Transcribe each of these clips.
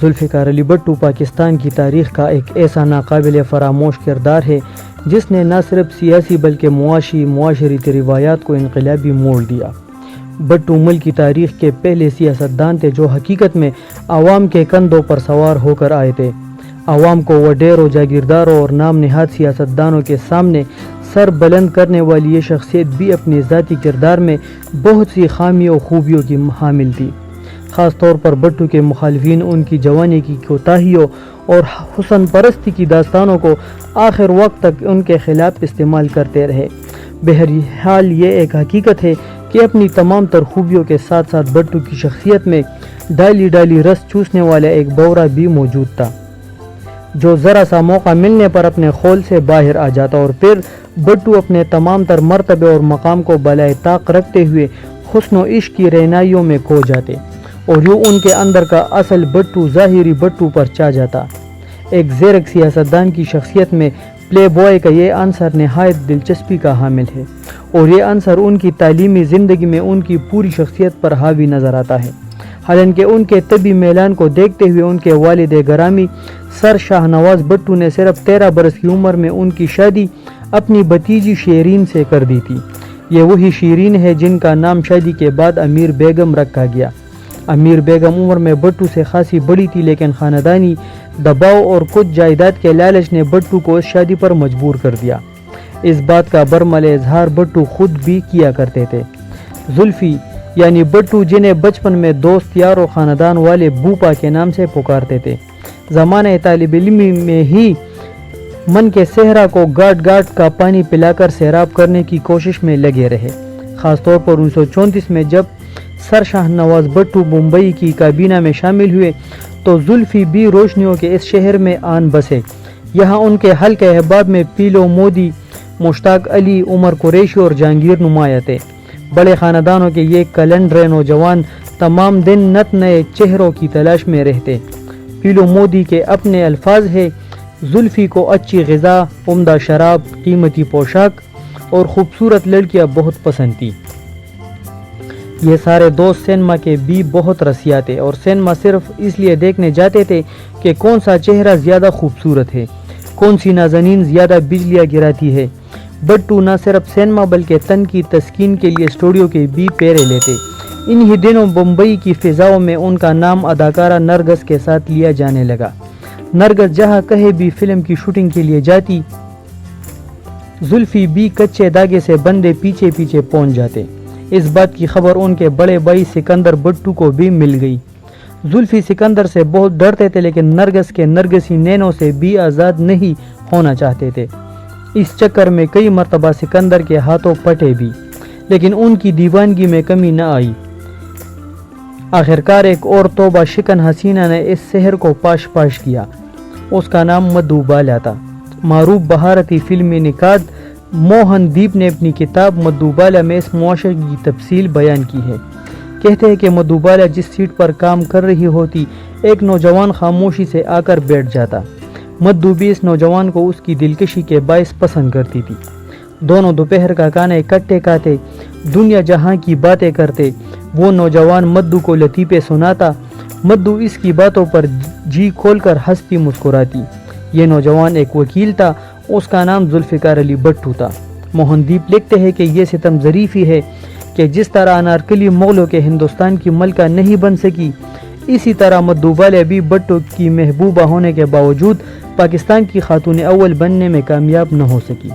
ذوالفقار علی بھٹو پاکستان کی تاریخ کا ایک ایسا ناقابل فراموش کردار ہے جس نے نہ صرف سیاسی بلکہ معاشرتی روایات کو انقلابی موڑ دیا۔ بھٹو ملک کی تاریخ کے پہلے سیاستدان تھے جو حقیقت میں عوام کے کندھوں پر سوار ہو کر آئے تھے۔ عوام کو وڈیروں، جاگیرداروں اور نام نہاد سیاستدانوں کے سامنے سر بلند کرنے والی یہ شخصیت بھی اپنے ذاتی کردار میں بہت سی خامیوں و خوبیوں کی حامل تھی۔ خاص طور پر بھٹو کے مخالفین ان کی جوانی کی کوتاہیوں اور حسن پرستی کی داستانوں کو آخر وقت تک ان کے خلاف استعمال کرتے رہے۔ بہرحال یہ ایک حقیقت ہے کہ اپنی تمام تر خوبیوں کے ساتھ ساتھ بھٹو کی شخصیت میں ڈالی ڈالی رس چوسنے والا ایک بورا بھی موجود تھا جو ذرا سا موقع ملنے پر اپنے خول سے باہر آ جاتا، اور پھر بھٹو اپنے تمام تر مرتبے اور مقام کو بالائے طاق رکھتے ہوئے حسن و عشق کی رہنائیوں میں کھو جاتے اور یوں ان کے اندر کا اصل بھٹو ظاہری بھٹو پر چھا جاتا۔ ایک زیرک سیاستدان کی شخصیت میں پلے بوائے کا یہ عنصر نہایت دلچسپی کا حامل ہے، اور یہ عنصر ان کی تعلیمی زندگی میں ان کی پوری شخصیت پر حاوی نظر آتا ہے۔ حالانکہ ان کے طبی میلان کو دیکھتے ہوئے ان کے والد گرامی سر شاہ نواز بھٹو نے صرف 13 برس کی عمر میں ان کی شادی اپنی بھتیجی شیرین سے کر دی تھی۔ یہ وہی شیرین ہے جن کا نام شادی کے بعد امیر بیگم رکھا گیا۔ امیر بیگم عمر میں بھٹو سے خاصی بڑی تھی، لیکن خاندانی دباؤ اور کچھ جائیداد کے لالچ نے بھٹو کو اس شادی پر مجبور کر دیا۔ اس بات کا برملا اظہار بھٹو خود بھی کیا کرتے تھے۔ زلفی یعنی بھٹو، جنہیں بچپن میں دوست یار و خاندان والے بوپا کے نام سے پکارتے تھے، زمانہ طالب علمی میں ہی من کے صحرا کو گاٹ گاٹ کا پانی پلا کر سیراب کرنے کی کوشش میں لگے رہے۔ خاص طور پر 1934 میں جب سر شاہ نواز بھٹو ممبئی کی کابینہ میں شامل ہوئے تو زلفی بھی روشنیوں کے اس شہر میں آن بسے۔ یہاں ان کے حلقہ احباب میں پیلو مودی، مشتاق علی، عمر قریشی اور جہانگیر نمایاں تھے۔ بڑے خاندانوں کے یہ کلنڈر نوجوان تمام دن نت نئے چہروں کی تلاش میں رہتے۔ پیلو مودی کے اپنے الفاظ ہیں: زلفی کو اچھی غذا، عمدہ شراب، قیمتی پوشاک اور خوبصورت لڑکیاں بہت پسند تھی۔ یہ سارے دوست سینما کے بھی بہت رسیا تھے اور سینما صرف اس لیے دیکھنے جاتے تھے کہ کون سا چہرہ زیادہ خوبصورت ہے، کون سی نازنین زیادہ بجلیاں گراتی ہے۔ بھٹو نہ صرف سینما بلکہ تن کی تسکین کے لیے اسٹوڈیو کے بھی پیرے لیتے۔ انہی دنوں بمبئی کی فضاؤں میں ان کا نام اداکارہ نرگس کے ساتھ لیا جانے لگا۔ نرگس جہاں کہیں بھی فلم کی شوٹنگ کے لیے جاتی، زلفی بھی کچے دھاگے سے بندے پیچھے پیچھے پہنچ جاتے۔ اس بات کی خبر ان کے بڑے بھائی سکندر بھٹو کو بھی مل گئی۔ زلفی سکندر سے بہت ڈرتے تھے، لیکن نرگس کے نرگسی نینوں سے بھی آزاد نہیں ہونا چاہتے تھے۔ اس چکر میں کئی مرتبہ سکندر کے ہاتھوں پٹے بھی، لیکن ان کی دیوانگی میں کمی نہ آئی۔ آخرکار ایک اور توبہ شکن حسینہ نے اس شہر کو پاش پاش کیا۔ اس کا نام مدھو بالا تھا۔ معروف بھارتی فلمی نقاد موہن دیپ نے اپنی کتاب مدھو بالا میں اس معاشرے کی تفصیل بیان کی ہے۔ کہتے ہیں کہ مدھو بالا جس سیٹ پر کام کر رہی ہوتی، ایک نوجوان خاموشی سے آ کر بیٹھ جاتا۔ مدھو بھی اس نوجوان کو اس کی دلکشی کے باعث پسند کرتی تھی۔ دونوں دوپہر کا کھانا اکٹھے کھاتے، دنیا جہاں کی باتیں کرتے۔ وہ نوجوان مدھو کو لطیفے سناتا، مدھو اس کی باتوں پر جی کھول کر ہنستی مسکراتی۔ یہ نوجوان ایک وکیل تھا، اس کا نام ذوالفقار علی بھٹو تھا۔ موہن دیپ لکھتے ہیں کہ یہ ستم ظریفی ہے کہ جس طرح انارکلی مغلوں کے ہندوستان کی ملکہ نہیں بن سکی، اسی طرح مدھو بالا بھی بھٹو کی محبوبہ ہونے کے باوجود پاکستان کی خاتون اول بننے میں کامیاب نہ ہو سکی۔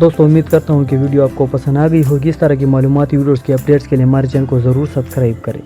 دوستو، امید کرتا ہوں کہ ویڈیو آپ کو پسند آ گئی ہوگی۔ اس طرح کی معلوماتی ویڈیوز کی اپڈیٹس کے لیے ہمارے چینل کو ضرور سبسکرائب کریں۔